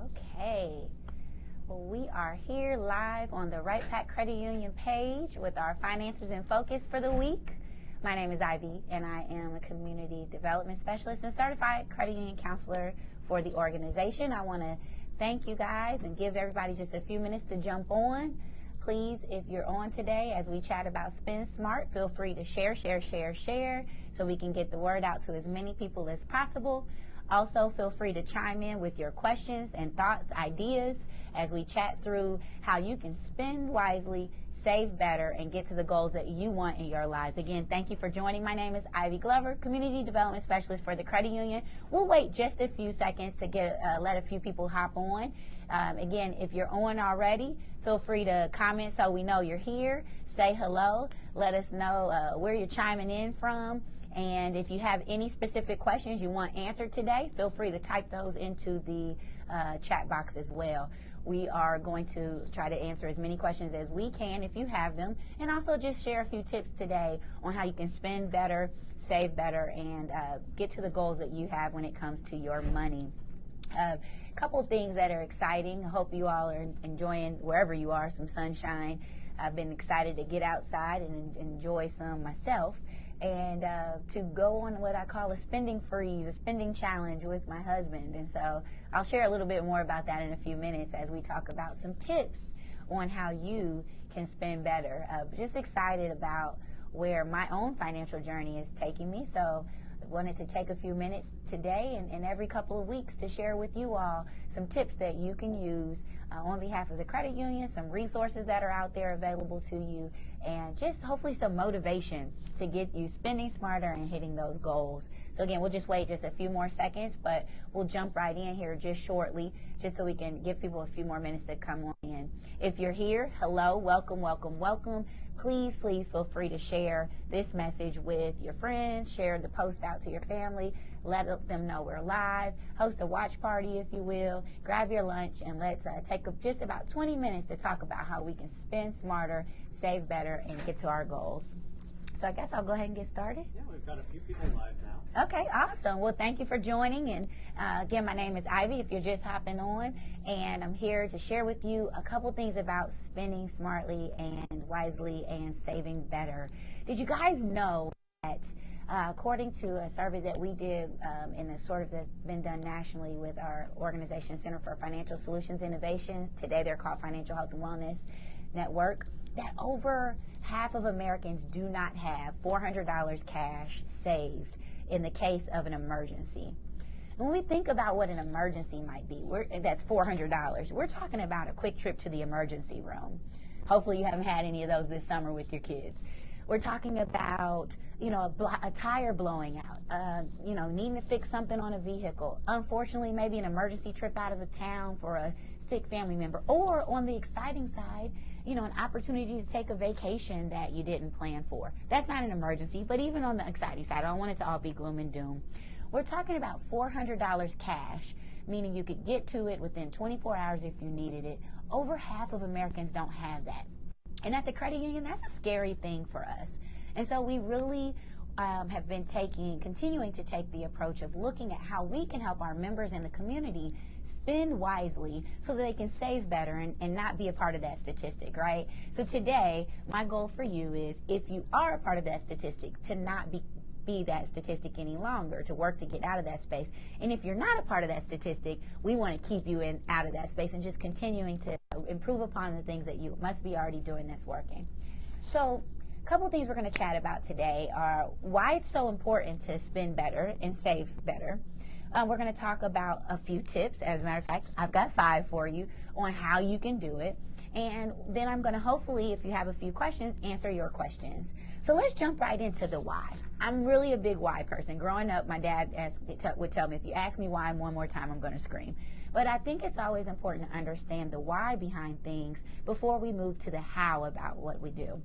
Okay, well, we are here live on the Wright-Patt Credit Union page with our Finances in Focus for the week. My name is Ivy, and I am a Community Development Specialist and Certified Credit Union Counselor for the organization. I want to thank you guys and give everybody just a few minutes to jump on. Please, if you're on today, as we chat about Spend Smart, feel free to share so we can get the word out to as many people as possible. Also, feel free to chime in with your questions and thoughts, ideas, as we chat through how you can spend wisely, save better, and get to the goals that you want in your lives. Again, thank you for joining. My name is Ivy Glover, Community Development Specialist for the Credit Union. We'll wait just a few seconds to let a few people hop on. Again, if you're on already, feel free to comment so we know you're here. Say hello. Let us know where you're chiming in from. And if you have any specific questions you want answered today, feel free to type those into the chat box as well. We are going to try to answer as many questions as we can if you have them, and also just share a few tips today on how you can spend better, save better, and get to the goals that you have when it comes to your money. A couple things that are exciting. I hope you all are enjoying, wherever you are, some sunshine. I've been excited to get outside and enjoy some myself, and to go on what I call a spending freeze, a spending challenge with my husband. And so I'll share a little bit more about that in a few minutes as we talk about some tips on how you can spend better. Just excited about where my own financial journey is taking me. So I wanted to take a few minutes today and every couple of weeks to share with you all some tips that you can use on behalf of the credit union, some resources that are out there available to you, and just hopefully some motivation to get you spending smarter and hitting those goals. So again, we'll just wait just a few more seconds, but we'll jump right in here just shortly, just so we can give people a few more minutes to come on in. If you're here, hello, welcome. Please feel free to share this message with your friends, share the post out to your family, let them know we're live, host a watch party if you will, grab your lunch, and let's take just about 20 minutes to talk about how we can spend smarter, save better, and get to our goals. So I guess I'll go ahead and get started. Yeah, we've got a few people live now. Okay, awesome. Well, thank you for joining. And again, my name is Ivy, if you're just hopping on, and I'm here to share with you a couple things about spending smartly and wisely and saving better. Did you guys know that according to a survey that we did and it's sort of been done nationally with our organization, Center for Financial Solutions Innovation, today they're called Financial Health and Wellness Network, that over half of Americans do not have $400 cash saved in the case of an emergency. When we think about what an emergency might be, that's $400. We're talking about a quick trip to the emergency room. Hopefully you haven't had any of those this summer with your kids. We're talking about, a tire blowing out, needing to fix something on a vehicle. Unfortunately, maybe an emergency trip out of the town for a sick family member. Or on the exciting side, an opportunity to take a vacation that you didn't plan for. That's not an emergency, but even on the exciting side, I don't want it to all be gloom and doom. We're talking about $400 cash, meaning you could get to it within 24 hours if you needed it. Over half of Americans don't have that. And at the credit union, that's a scary thing for us. And so we really have been continuing to take the approach of looking at how we can help our members in the community spend wisely so that they can save better and not be a part of that statistic, right? So today, my goal for you is, if you are a part of that statistic, to not be that statistic any longer, to work to get out of that space. And if you're not a part of that statistic, we want to keep you out of that space and just continuing to improve upon the things that you must be already doing that's working. So a couple of things we're going to chat about today are why it's so important to spend better and save better. We're going to talk about a few tips. As a matter of fact, I've got 5 for you on how you can do it. And then I'm going to hopefully, if you have a few questions, answer your questions. So let's jump right into the why. I'm really a big why person. Growing up, my dad would tell me, if you ask me why one more time, I'm going to scream. But I think it's always important to understand the why behind things before we move to the how about what we do.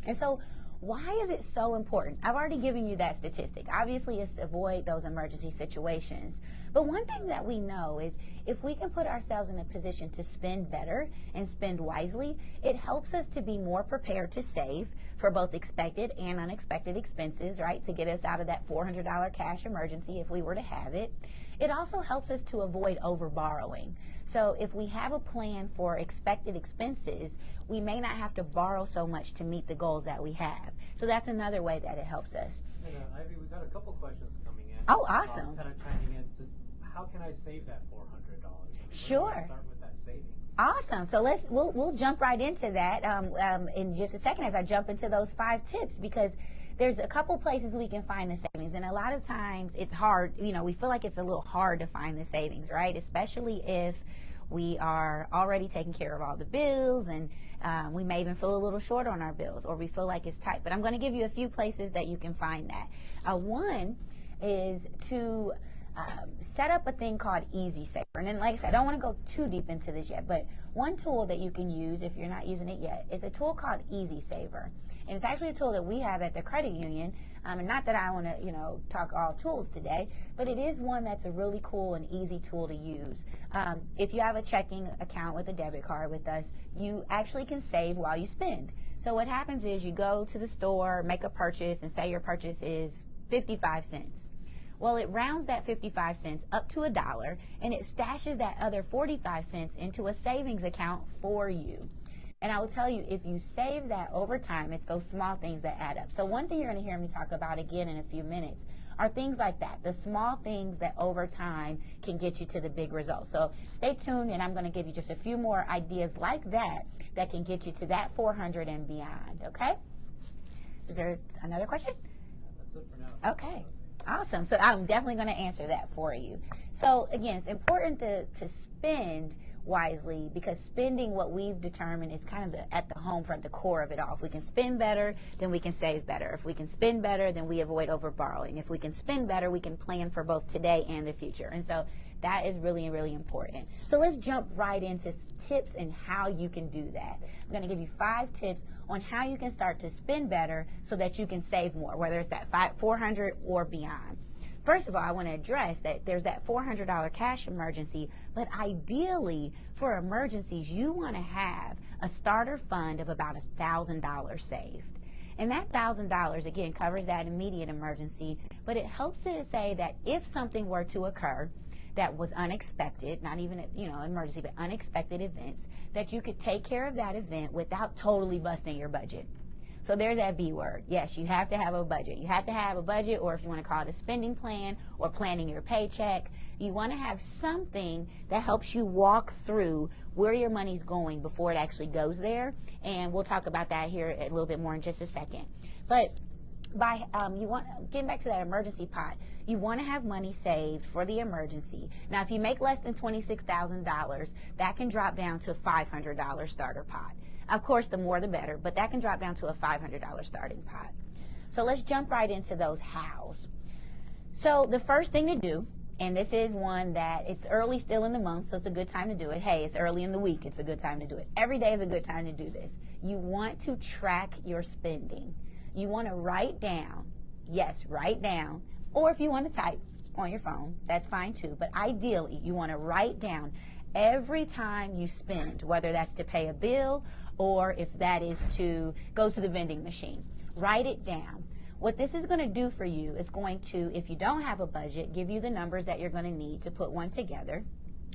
And so why is it so important? I've already given you that statistic. Obviously, it's to avoid those emergency situations. But one thing that we know is if we can put ourselves in a position to spend better and spend wisely, it helps us to be more prepared to save for both expected and unexpected expenses, right, to get us out of that $400 cash emergency if we were to have it. It also helps us to avoid over borrowing. So if we have a plan for expected expenses, we may not have to borrow so much to meet the goals that we have. So that's another way that it helps us. And Ivy, we've got a couple questions coming in. Oh, awesome. Kind of chiming in. Just how can I save that $400? Sure. Start with that savings. Awesome. So we'll jump right into that in just a second as I jump into those 5 tips, because there's a couple places we can find the savings, and a lot of times it's hard. We feel like it's a little hard to find the savings, right? Especially if we are already taking care of all the bills, and we may even feel a little short on our bills, or we feel like it's tight. But I'm going to give you a few places that you can find that. One is to set up a thing called Easy Saver. And then, like I said, I don't want to go too deep into this yet, but one tool that you can use if you're not using it yet is a tool called Easy Saver. And it's actually a tool that we have at the credit union. And not that I want to, talk all tools today, but it is one that's a really cool and easy tool to use. If you have a checking account with a debit card with us, you actually can save while you spend. So what happens is you go to the store, make a purchase, and say your purchase is 55 cents. Well, it rounds that 55 cents up to $1, and it stashes that other 45 cents into a savings account for you. And I will tell you, if you save that over time, it's those small things that add up. So one thing you're going to hear me talk about again in a few minutes are things like that, the small things that over time can get you to the big results. So stay tuned, and I'm going to give you just a few more ideas like that that can get you to that 400 and beyond, okay? Is there another question? That's it for now. Okay. Awesome. So I'm definitely going to answer that for you. So again, it's important to spend wisely, because spending, what we've determined, is kind of at the home front, the core of it all. If we can spend better, then we can save better. If we can spend better, then we avoid over borrowing. If we can spend better, we can plan for both today and the future. And so that is really, really important. So let's jump right into tips and how you can do that. I'm going to give you 5 tips on how you can start to spend better so that you can save more, whether it's that 400 or beyond. First of all, I want to address that there's that $400 cash emergency, but ideally for emergencies, you want to have a starter fund of about $1,000 saved. And that $1,000, again, covers that immediate emergency, but it helps to say that if something were to occur that was unexpected, not even an emergency, but unexpected events, that you could take care of that event without totally busting your budget. So there's that B word. Yes, you have to have a budget. You have to have a budget, or if you want to call it a spending plan or planning your paycheck, you want to have something that helps you walk through where your money's going before it actually goes there. And we'll talk about that here a little bit more in just a second. But getting back to that emergency pot, you want to have money saved for the emergency. Now, if you make less than $26,000, that can drop down to a $500 starter pot. Of course, the more the better, but that can drop down to a $500 starting pot. So let's jump right into those hows. So the first thing to do, and this is one that it's early still in the month, so it's a good time to do it. Hey, it's early in the week, it's a good time to do it. Every day is a good time to do this. You want to track your spending. You want to write down, or if you want to type on your phone, that's fine too, but ideally you want to write down every time you spend, whether that's to pay a bill or if that is to go to the vending machine. Write it down. What this is going to do for you is going to, if you don't have a budget, give you the numbers that you're going to need to put one together.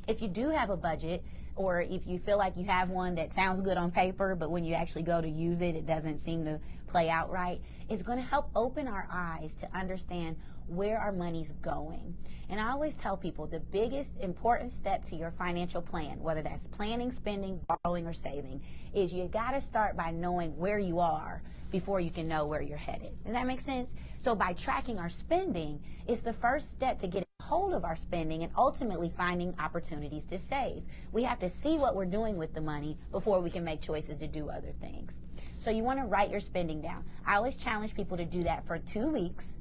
If you do have a budget, or if you feel like you have one that sounds good on paper, but when you actually go to use it, it doesn't seem to play out right, it's going to help open our eyes to understand where our money's going. And I always tell people the biggest important step to your financial plan, whether that's planning, spending, borrowing, or saving, is you got to start by knowing where you are before you can know where you're headed. Does that make sense? So by tracking our spending, it's the first step to get hold of our spending and ultimately finding opportunities to save. We have to see what we're doing with the money before we can make choices to do other things. So you want to write your spending down. I always challenge people to do that for 2 weeks.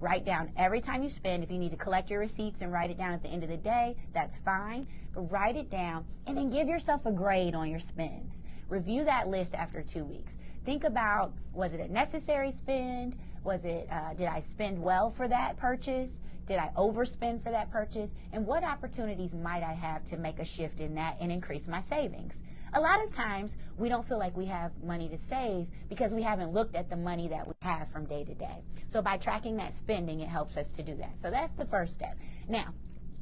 Write down every time you spend. If you need to collect your receipts and write it down at the end of the day, that's fine. But write it down and then give yourself a grade on your spends. Review that list after 2 weeks. Think about, was it a necessary spend? Was it, did I spend well for that purchase? Did I overspend for that purchase? And what opportunities might I have to make a shift in that and increase my savings? A lot of times we don't feel like we have money to save because we haven't looked at the money that we have from day to day. So by tracking that spending, it helps us to do that. So that's the first step. Now,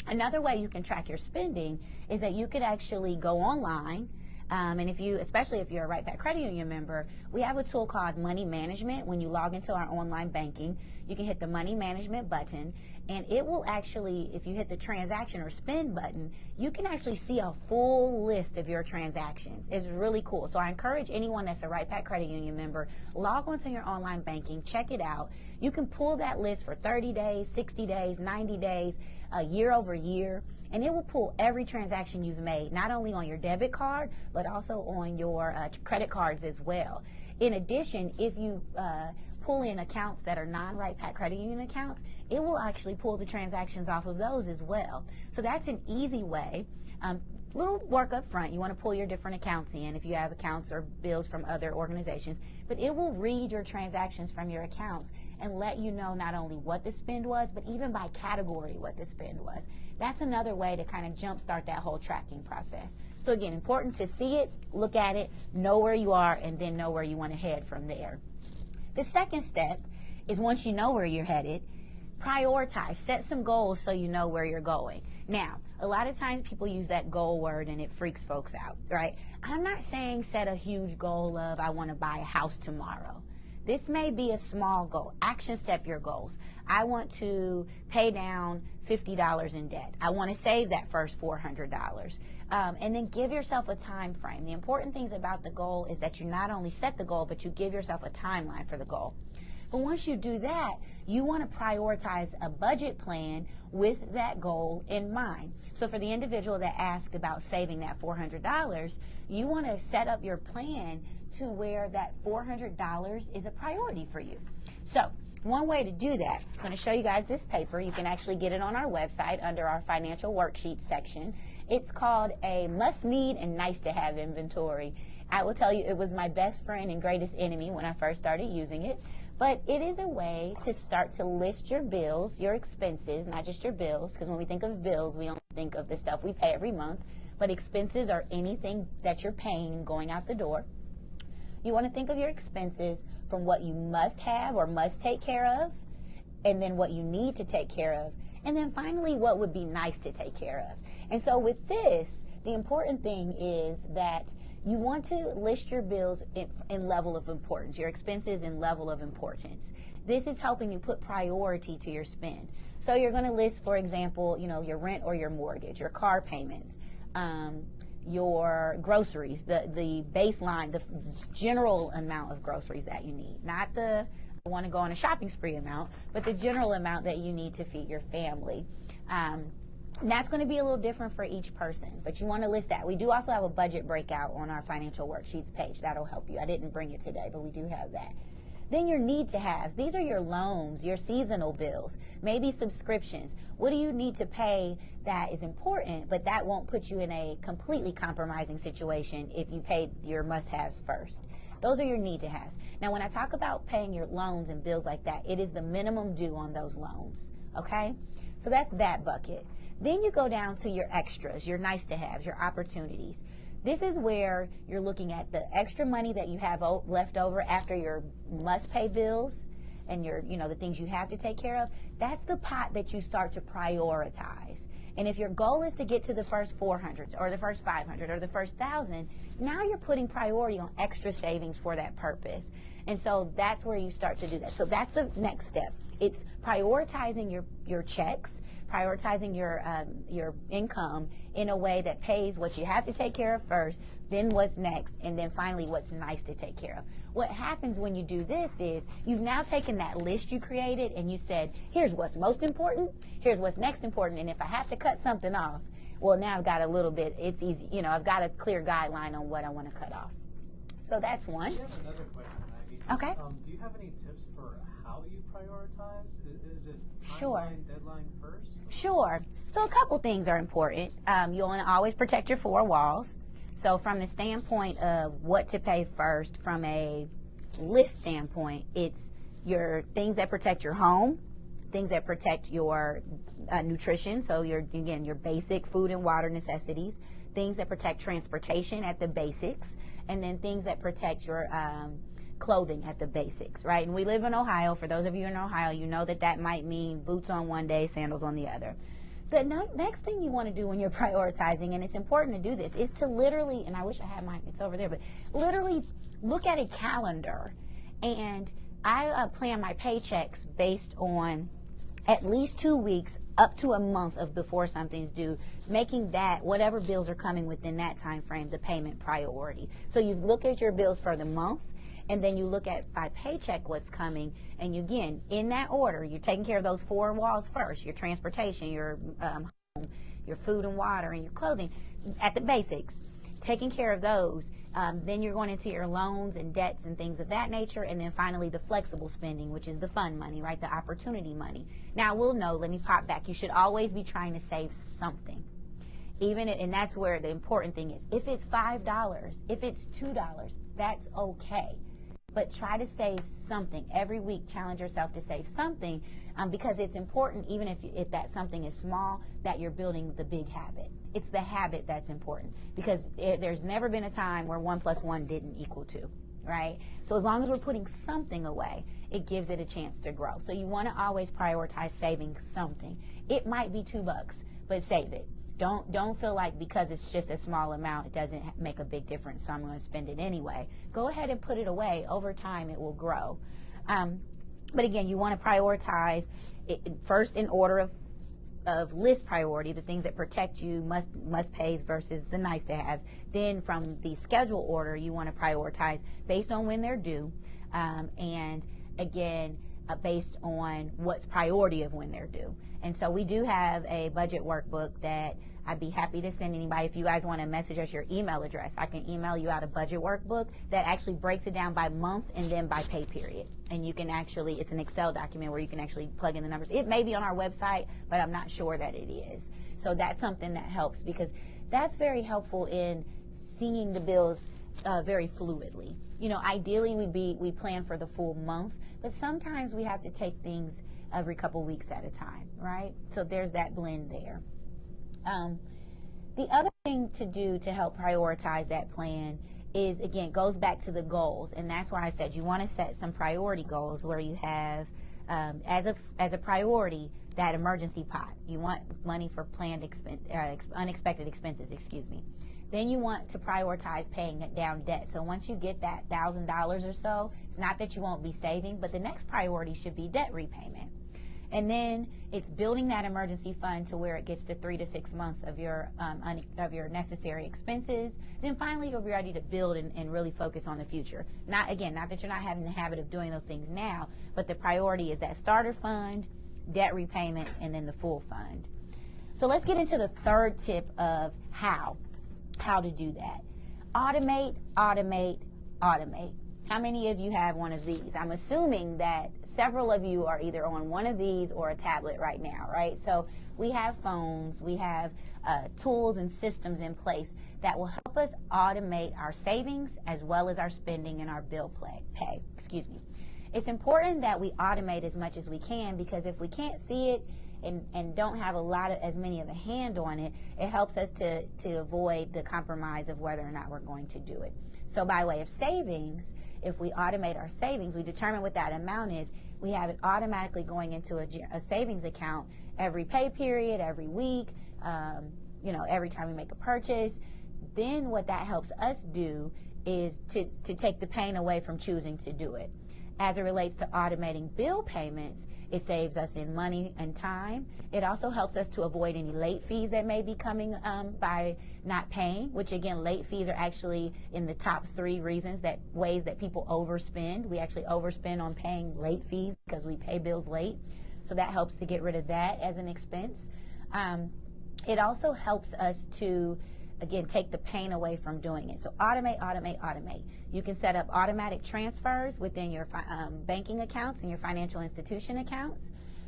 Another way you can track your spending is that you could actually go online, and especially if you're a Wright-Patt Credit Union member, we have a tool called Money Management. When you log into our online banking, you can hit the Money Management button, and it will actually, if you hit the transaction or spend button, you can actually see a full list of your transactions. It's really cool. So I encourage anyone that's a Wright-Patt Credit Union member, log onto your online banking, check it out. You can pull that list for 30 days, 60 days, 90 days, year over year, and it will pull every transaction you've made, not only on your debit card, but also on your credit cards as well. In addition, if you pull in accounts that are non-Wright-Patt Credit Union accounts, it will actually pull the transactions off of those as well. So that's an easy way. Little work up front. You want to pull your different accounts in if you have accounts or bills from other organizations, but it will read your transactions from your accounts and let you know not only what the spend was, but even by category what the spend was. That's another way to kind of jumpstart that whole tracking process. So again, important to see it, look at it, know where you are, and then know where you want to head from there. The second step is, once you know where you're headed, prioritize, set some goals so you know where you're going. Now, a lot of times people use that goal word and it freaks folks out, right? I'm not saying set a huge goal of, I want to buy a house tomorrow. This may be a small goal. Action step your goals. I want to pay down $50 in debt. I want to save that first $400. And then give yourself a time frame. The important things about the goal is that you not only set the goal, but you give yourself a timeline for the goal. But once you do that, you want to prioritize a budget plan with that goal in mind. So for the individual that asked about saving that $400, you want to set up your plan to where that $400 is a priority for you. So one way to do that, I'm going to show you guys this paper. You can actually get it on our website under our financial worksheet section. It's called a must-need and nice-to-have inventory. I will tell you, it was my best friend and greatest enemy when I first started using it. But it is a way to start to list your bills, your expenses, not just your bills, because when we think of bills, we only think of the stuff we pay every month. But expenses are anything that you're paying going out the door. You want to think of your expenses from what you must have or must take care of, and then what you need to take care of, and then finally what would be nice to take care of. And so with this, the important thing is that you want to list your bills in level of importance, your expenses in level of importance. This is helping you put priority to your spend. So you're going to list, for example, your rent or your mortgage, your car payments, your groceries, the baseline, the general amount of groceries that you need, not the want to go on a shopping spree amount, but the general amount that you need to feed your family. And that's going to be a little different for each person, but you want to list that. We do also have a budget breakout on our financial worksheets page. That'll help you. I didn't bring it today, but we do have that. Then your need to haves. These are your loans, your seasonal bills, maybe subscriptions. What do you need to pay that is important, but that won't put you in a completely compromising situation if you paid your must-haves first? Those are your need to haves. Now, when I talk about paying your loans and bills like that, it is the minimum due on those loans, okay? So that's that bucket. Then you go down to your extras, your nice to haves, your opportunities. This is where you're looking at the extra money that you have left over after your must pay bills and your, the things you have to take care of. That's the pot that you start to prioritize. And if your goal is to get to the first 400 or the first 500 or the first 1,000, now you're putting priority on extra savings for that purpose. And so that's where you start to do that. So that's the next step. It's prioritizing your checks, prioritizing your income in a way that pays what you have to take care of first, then what's next, and then finally what's nice to take care of. What happens when you do this is you've now taken that list you created and you said, here's what's most important, here's what's next important, and if I have to cut something off, well, now I've got a little bit, it's easy, I've got a clear guideline on what I want to cut off. So that's one. I have another question, Ivy. Okay. Do you have any tips for how you prioritize? Is it timeline, Sure. deadline first? Sure. So a couple things are important. You want to always protect your four walls. So from the standpoint of what to pay first, from a list standpoint, it's your things that protect your home, things that protect your nutrition, so your basic food and water necessities, things that protect transportation at the basics, and then things that protect your clothing at the basics, right? And we live in Ohio. For those of you in Ohio, you know that might mean boots on one day, sandals on the other. The next thing you want to do when you're prioritizing, and it's important to do this, is to literally, and I wish I had mine, it's over there, but literally look at a calendar. And I plan my paychecks based on at least 2 weeks up to a month of before something's due, making that, whatever bills are coming within that time frame, the payment priority. So you look at your bills for the month, and then you look at by paycheck what's coming, and you, again, in that order, you're taking care of those 4 walls first, your transportation, your home, your food and water, and your clothing, at the basics, taking care of those. Then you're going into your loans and debts and things of that nature, and then finally the flexible spending, which is the fun money, right, the opportunity money. Now, we'll know, let me pop back, you should always be trying to save something. And that's where the important thing is. If it's $5, if it's $2, that's okay. But try to save something. Every week, challenge yourself to save something, because it's important, even if that something is small, that you're building the big habit. It's the habit that's important, because there's never been a time where 1 + 1 didn't equal 2, right? So as long as we're putting something away, it gives it a chance to grow. So you want to always prioritize saving something. It might be $2, but save it. Don't feel like because it's just a small amount, it doesn't make a big difference, so I'm going to spend it anyway. Go ahead and put it away. Over time, it will grow. But again, you want to prioritize it first in order of list priority, the things that protect you, must pays versus the nice to have. Then from the schedule order, you want to prioritize based on when they're due, and again, based on what's priority of when they're due. And so we do have a budget workbook that I'd be happy to send anybody. If you guys want to message us your email address, I can email you out a budget workbook that actually breaks it down by month and then by pay period. And you can actually, it's an Excel document where you can actually plug in the numbers. It may be on our website, but I'm not sure that it is. So that's something that helps, because that's very helpful in seeing the bills very fluidly. You know, ideally we plan for the full month, but sometimes we have to take things every couple weeks at a time, right? So there's that blend there. The other thing to do to help prioritize that plan is, again, goes back to the goals, and that's why I said you want to set some priority goals where you have as a priority that emergency pot. You want money for planned unexpected expenses, excuse me. Then you want to prioritize paying down debt. So once you get that $1,000 or so, it's not that you won't be saving, but the next priority should be debt repayment. And then it's building that emergency fund to where it gets to 3 to 6 months of your necessary expenses. Then finally you'll be ready to build and really focus on the future. Not that you're not having the habit of doing those things now, but the priority is that starter fund, debt repayment, and then the full fund. So let's get into the third tip of how to do that. Automate, automate, automate. How many of you have one of these? I'm assuming that several of you are either on one of these or a tablet right now, right? So we have phones, we have tools and systems in place that will help us automate our savings as well as our spending and our bill pay. Excuse me. It's important that we automate as much as we can, because if we can't see it and don't have as many of a hand on it, it helps us to avoid the compromise of whether or not we're going to do it. So by way of savings, if we automate our savings, we determine what that amount is, we have it automatically going into a savings account every pay period, every week, every time we make a purchase. Then what that helps us do is to take the pain away from choosing to do it. As it relates to automating bill payments, it saves us in money and time. It also helps us to avoid any late fees that may be coming by not paying, which again, late fees are actually in the top 3 ways that people overspend. We actually overspend on paying late fees because we pay bills late. So that helps to get rid of that as an expense. It also helps us to, again, take the pain away from doing it. So automate, automate, automate. You can set up automatic transfers within your banking accounts and your financial institution accounts.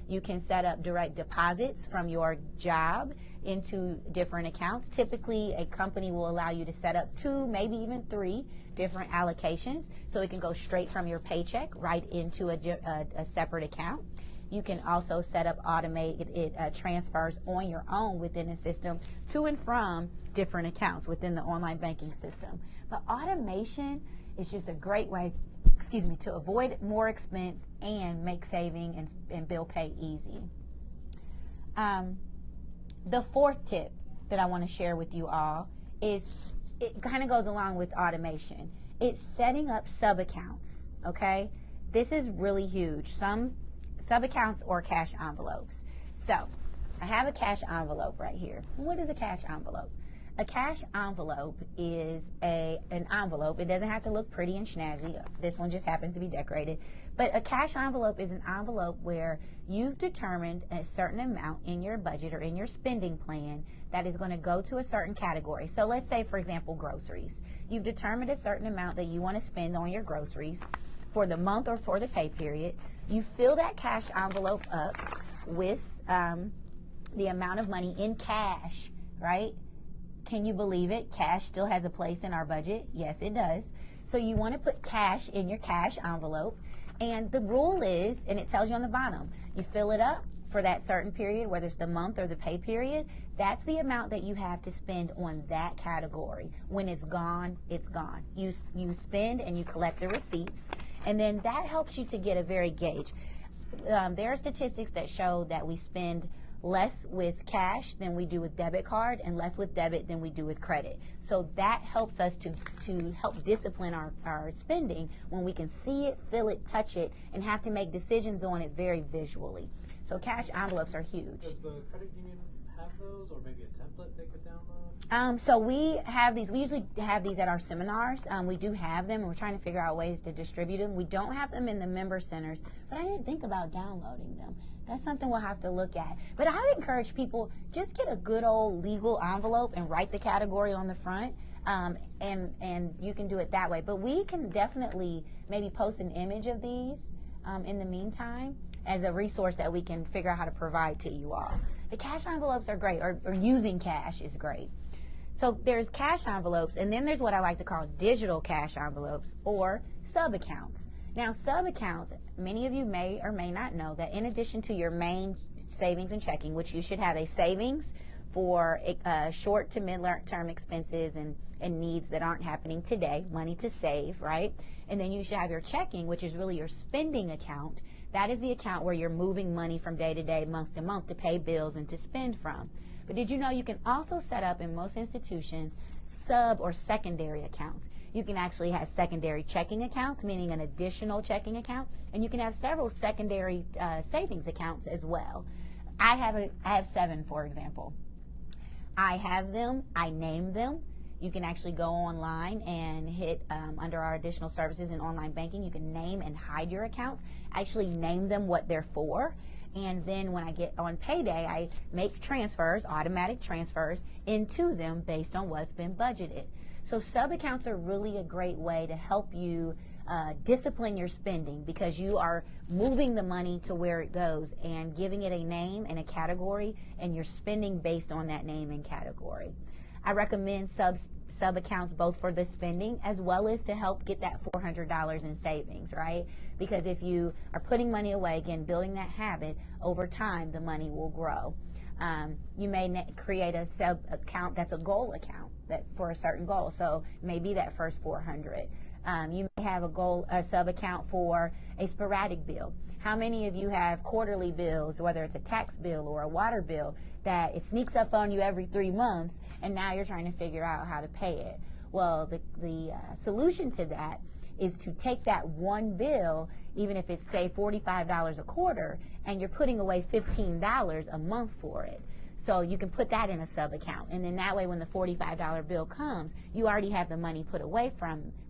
You can set up direct deposits from your job into different accounts. Typically, a company will allow you to set up 2, maybe even 3 different allocations, so it can go straight from your paycheck right into a separate account. You can also set up automated transfers on your own within the system to and from different accounts within the online banking system. But automation is just a great way, to avoid more expense and make saving and bill pay easy. The fourth tip that I want to share with you all is, it kind of goes along with automation. It's setting up sub-accounts, okay? This is really huge. Some sub-accounts or cash envelopes. So, I have a cash envelope right here. What is a cash envelope? A cash envelope is an envelope. It doesn't have to look pretty and snazzy. This one just happens to be decorated. But a cash envelope is an envelope where you've determined a certain amount in your budget or in your spending plan that is going to go to a certain category. So let's say, for example, groceries. You've determined a certain amount that you want to spend on your groceries for the month or for the pay period. You fill that cash envelope up with the amount of money in cash, right? Can you believe it? Cash still has a place in our budget. Yes, it does. So you want to put cash in your cash envelope. And the rule is, and it tells you on the bottom, you fill it up for that certain period, whether it's the month or the pay period. That's the amount that you have to spend on that category. When it's gone, it's gone. You spend and you collect the receipts. And then that helps you to get a very gauge. There are statistics that show that we spend less with cash than we do with debit card, and less with debit than we do with credit. So that helps us to help discipline our spending when we can see it, feel it, touch it, and have to make decisions on it very visually. So cash envelopes are huge. Does the credit union have those, or maybe a template they could download? So we have these. We usually have these at our seminars. We do have them, and we're trying to figure out ways to distribute them. We don't have them in the member centers, but I didn't think about downloading them. That's something we'll have to look at. But I would encourage people, just get a good old legal envelope and write the category on the front, and you can do it that way. But we can definitely maybe post an image of these in the meantime as a resource that we can figure out how to provide to you all. The cash envelopes are great, or using cash is great. So there's cash envelopes, and then there's what I like to call digital cash envelopes, or sub-accounts. Now, sub-accounts, many of you may or may not know that in addition to your main savings and checking, which you should have a savings for short to mid-term expenses and needs that aren't happening today, money to save, right? And then you should have your checking, which is really your spending account. That is the account where you're moving money from day to day, month to month, to pay bills and to spend from. But did you know you can also set up in most institutions sub or secondary accounts? You can actually have secondary checking accounts, meaning an additional checking account, and you can have several secondary savings accounts as well. I have 7, for example. I have them. I name them. You can actually go online and hit under our additional services in online banking. You can name and hide your accounts. Actually name them what they're for. And then when I get on payday, I make transfers, automatic transfers, into them based on what's been budgeted. So sub-accounts are really a great way to help you discipline your spending, because you are moving the money to where it goes and giving it a name and a category, and you're spending based on that name and category. I recommend sub-accounts both for the spending as well as to help get that $400 in savings, right? Because if you are putting money away, again, building that habit, over time the money will grow. You may create a sub-account that's a goal account for a certain goal. So maybe that first $400. You may have a sub-account for a sporadic bill. How many of you have quarterly bills, whether it's a tax bill or a water bill, that it sneaks up on you every 3 months, and now you're trying to figure out how to pay it? Well, the solution to that is to take that one bill, even if it's, say, $45 a quarter, and you're putting away $15 a month for it. So you can put that in a sub-account, and then that way when the $45 bill comes, you already have the money put away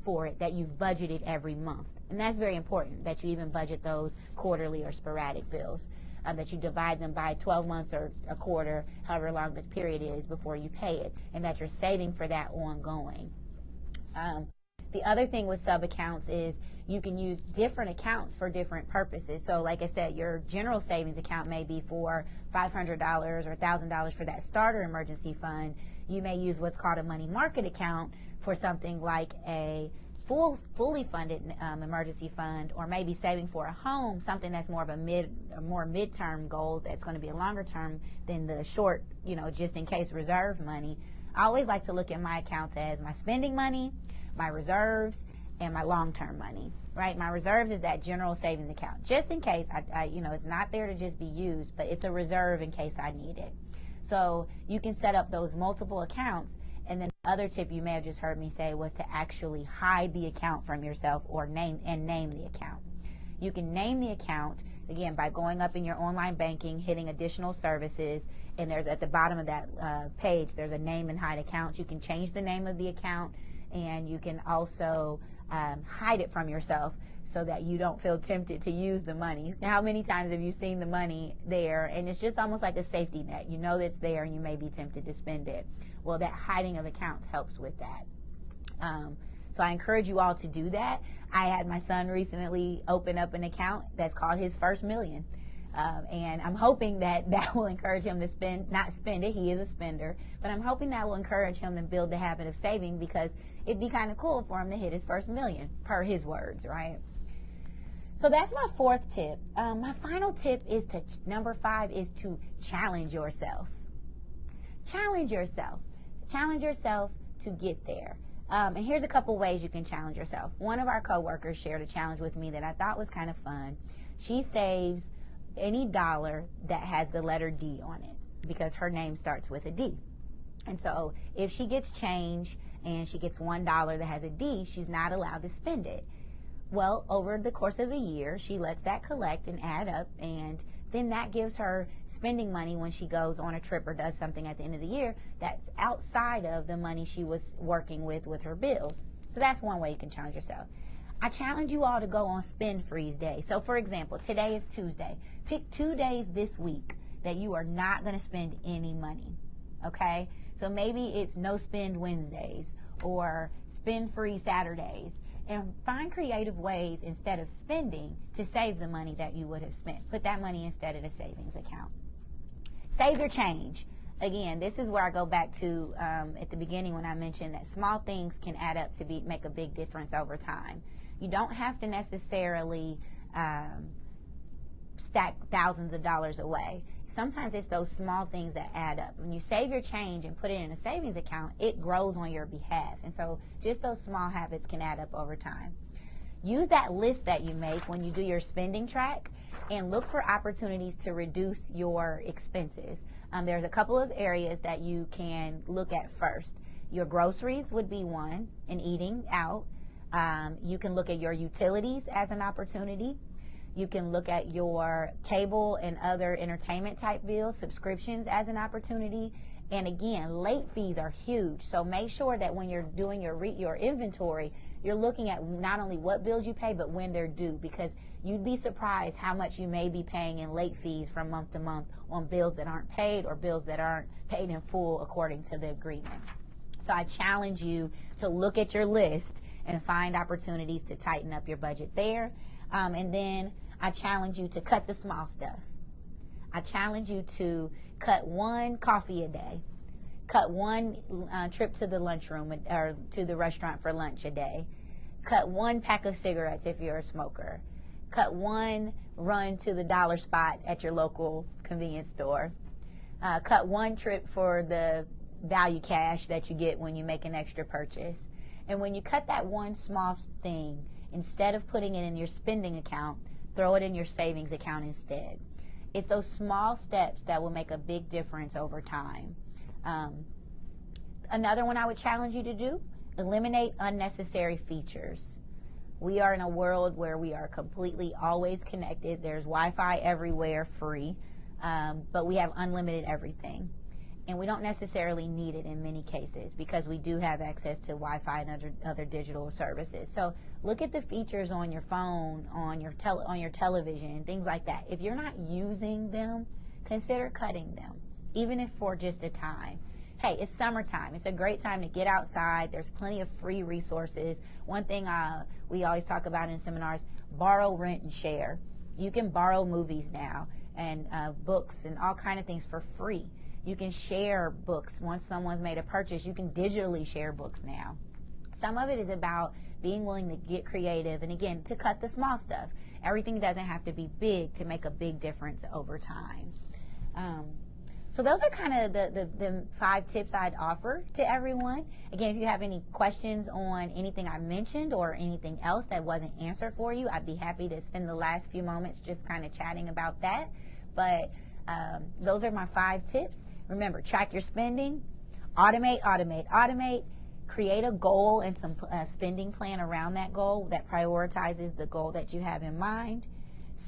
for it that you've budgeted every month. And that's very important, that you even budget those quarterly or sporadic bills, that you divide them by 12 months or a quarter, however long the period is before you pay it, and that you're saving for that ongoing. The other thing with sub-accounts is you can use different accounts for different purposes. So like I said, your general savings account may be for $500 or $1,000 for that starter emergency fund. You may use what's called a money market account for something like a fully funded emergency fund, or maybe saving for a home, something that's more of a more mid-term goal that's going to be a longer term than the short, just in case reserve money. I always like to look at my accounts as my spending money, my reserves, and my long-term money, right? My reserves is that general savings account, just in case, it's not there to just be used, but it's a reserve in case I need it. So you can set up those multiple accounts. And then the other tip you may have just heard me say was to actually hide the account from yourself or name the account. You can name the account, again, by going up in your online banking, hitting additional services, and there's at the bottom of that page, there's a name and hide account. You can change the name of the account, and you can also hide it from yourself so that you don't feel tempted to use the money. How many times have you seen the money there, and it's just almost like a safety net? You know that it's there, and you may be tempted to spend it. Well, that hiding of accounts helps with that. So I encourage you all to do that. I had my son recently open up an account that's called his first million. And I'm hoping that that will encourage him to not spend it, he is a spender, but I'm hoping that will encourage him to build the habit of saving, because it'd be kind of cool for him to hit his first million, per his words, right? So that's my fourth tip. My final tip is number 5 is to challenge yourself. Challenge yourself. Challenge yourself to get there. And here's a couple ways you can challenge yourself. One of our coworkers shared a challenge with me that I thought was kind of fun. She saves any dollar that has the letter D on it, because her name starts with a D. And so if she gets change and she gets $1 that has a D, she's not allowed to spend it. Well, over the course of a year, she lets that collect and add up, and then that gives her spending money when she goes on a trip or does something at the end of the year that's outside of the money she was working with her bills. So that's one way you can challenge yourself. I challenge you all to go on spend freeze day. So for example, today is Tuesday. Pick 2 days this week that you are not going to spend any money. Okay? So maybe it's no spend Wednesdays or spend free Saturdays. And find creative ways, instead of spending, to save the money that you would have spent. Put that money instead in a savings account. Save your change. Again, this is where I go back to at the beginning when I mentioned that small things can add up to make a big difference over time. You don't have to necessarily stack thousands of dollars away. Sometimes it's those small things that add up. When you save your change and put it in a savings account, it grows on your behalf. And so just those small habits can add up over time. Use that list that you make when you do your spending track and look for opportunities to reduce your expenses. There's a couple of areas that you can look at first. Your groceries would be one, and eating out. You can look at your utilities as an opportunity. You can look at your cable and other entertainment type bills, subscriptions as an opportunity. And again, late fees are huge. So make sure that when you're doing your inventory, you're looking at not only what bills you pay, but when they're due, because you'd be surprised how much you may be paying in late fees from month to month on bills that aren't paid or bills that aren't paid in full according to the agreement. So I challenge you to look at your list and find opportunities to tighten up your budget there. And then I challenge you to cut the small stuff. I challenge you to cut 1 coffee a day, cut 1 trip to the lunchroom or to the restaurant for lunch a day, cut 1 pack of cigarettes if you're a smoker, cut 1 run to the dollar spot at your local convenience store, cut 1 trip for the value cash that you get when you make an extra purchase. And when you cut that 1 small thing, instead of putting it in your spending account, throw it in your savings account instead. It's those small steps that will make a big difference over time. Another one I would challenge you to do, eliminate unnecessary features. We are in a world where we are completely always connected. There's Wi-Fi everywhere, free, but we have unlimited everything. And we don't necessarily need it in many cases because we do have access to Wi-Fi and other digital services. So look at the features on your phone, on your television, things like that. If you're not using them, consider cutting them, even if for just a time. Hey, it's summertime. It's a great time to get outside. There's plenty of free resources. One thing we always talk about in seminars, borrow, rent, and share. You can borrow movies now and books and all kind of things for free. You can share books. Once someone's made a purchase, you can digitally share books now. Some of it is about being willing to get creative and, again, to cut the small stuff. Everything doesn't have to be big to make a big difference over time. So those are kind of the 5 tips I'd offer to everyone. Again, if you have any questions on anything I mentioned or anything else that wasn't answered for you, I'd be happy to spend the last few moments just kind of chatting about that. But those are my 5 tips. Remember, track your spending, automate, automate, automate, create a goal and some spending plan around that goal that prioritizes the goal that you have in mind.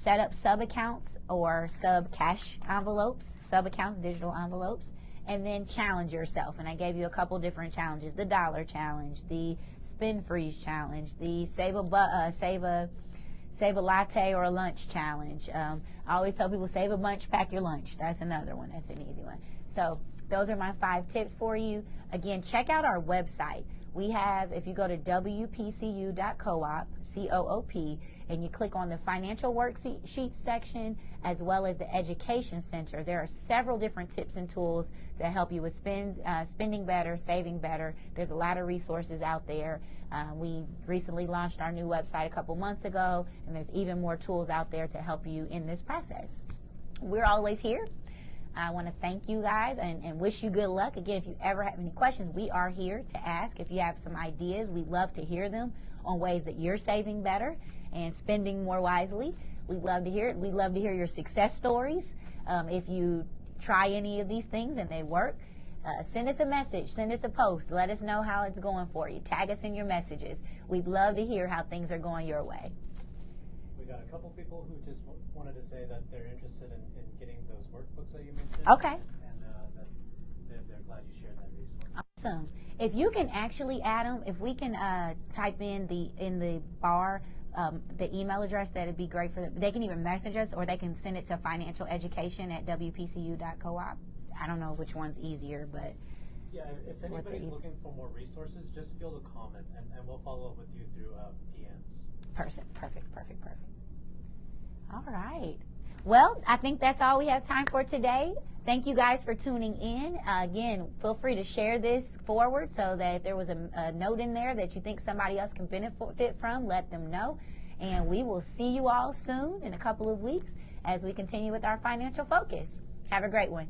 Set up sub-accounts or sub-cash envelopes, sub-accounts, digital envelopes, and then challenge yourself. And I gave you a couple different challenges: the dollar challenge, the spend freeze challenge, the save a latte or a lunch challenge. I always tell people, save a bunch, pack your lunch. That's another one. That's an easy one. So those are my 5 tips for you. Again, check out our website. We have, if you go to wpcu.coop, C-O-O-P, and you click on the financial worksheet section as well as the education center, there are several different tips and tools that help you with spending better, saving better. There's a lot of resources out there. We recently launched our new website a couple months ago, and there's even more tools out there to help you in this process. We're always here. I want to thank you guys and wish you good luck. Again, if you ever have any questions, we are here to ask. If you have some ideas, we'd love to hear them on ways that you're saving better and spending more wisely. We'd love to hear it. We'd love to hear your success stories. If you try any of these things and they work, send us a message, send us a post. Let us know how it's going for you. Tag us in your messages. We'd love to hear how things are going your way. We got a couple people who just wanted to say that they're interested in getting those workbooks that you mentioned. Okay. And that they're glad you shared that resource. Awesome. If you can actually add them, if we can type in the bar the email address, that'd be great for them. They can even message us, or they can send it to financialeducation@wpcu.coop. I don't know which one's easier, but yeah, if anybody's looking for more resources, just feel to comment, and we'll follow up with you through DMs. Perfect. All right. Well, I think that's all we have time for today. Thank you guys for tuning in. Again, feel free to share this forward so that if there was a note in there that you think somebody else can benefit from, let them know. And we will see you all soon in a couple of weeks as we continue with our financial focus. Have a great one.